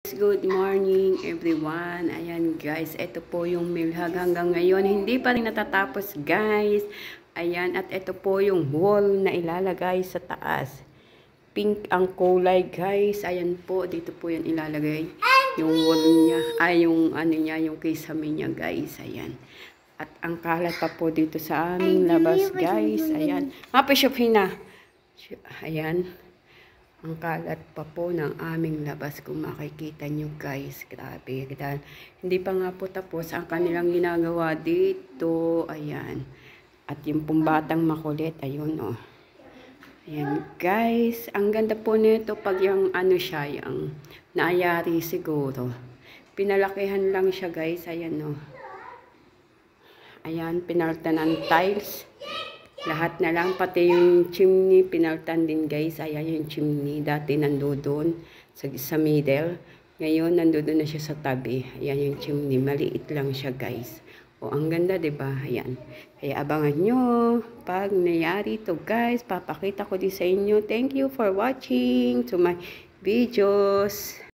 Good morning everyone. Ayan guys, ito po yung milhag hanggang ngayon. Hindi pa rin natatapos guys. Ayan, at ito po yung wall na ilalagay sa taas. Pink ang kulay guys. Ayan po, dito po yan ilalagay. Yung wall niya, ay yung ano niya, yung kisame niya guys. Ayan. At ang kalat pa po dito sa aming labas guys. Ayan. Mapishopin na. Ayan. Ang kalat pa po ng aming labas kung makikita nyo guys. Grabe. Dahil hindi pa nga po tapos ang kanilang ginagawa dito. Ayan. At yung pong batang makulit. Ayun o. Ayan guys. Ang ganda po nito pag yung ano siya. Yung naayari siguro. Pinalakihan lang siya guys. Ayan o. Ayan. Pinaltan ng tiles. Lahat na lang, pati yung chimney, pinaltan din guys. Ayan yung chimney. Dati nandoon sa middle. Ngayon, nandoon na siya sa tabi. Ayan yung chimney. Maliit lang siya guys. O, ang ganda, diba? Ayan. Kaya abangan nyo. Pag nangyari to guys, papakita ko din sa inyo. Thank you for watching to my videos.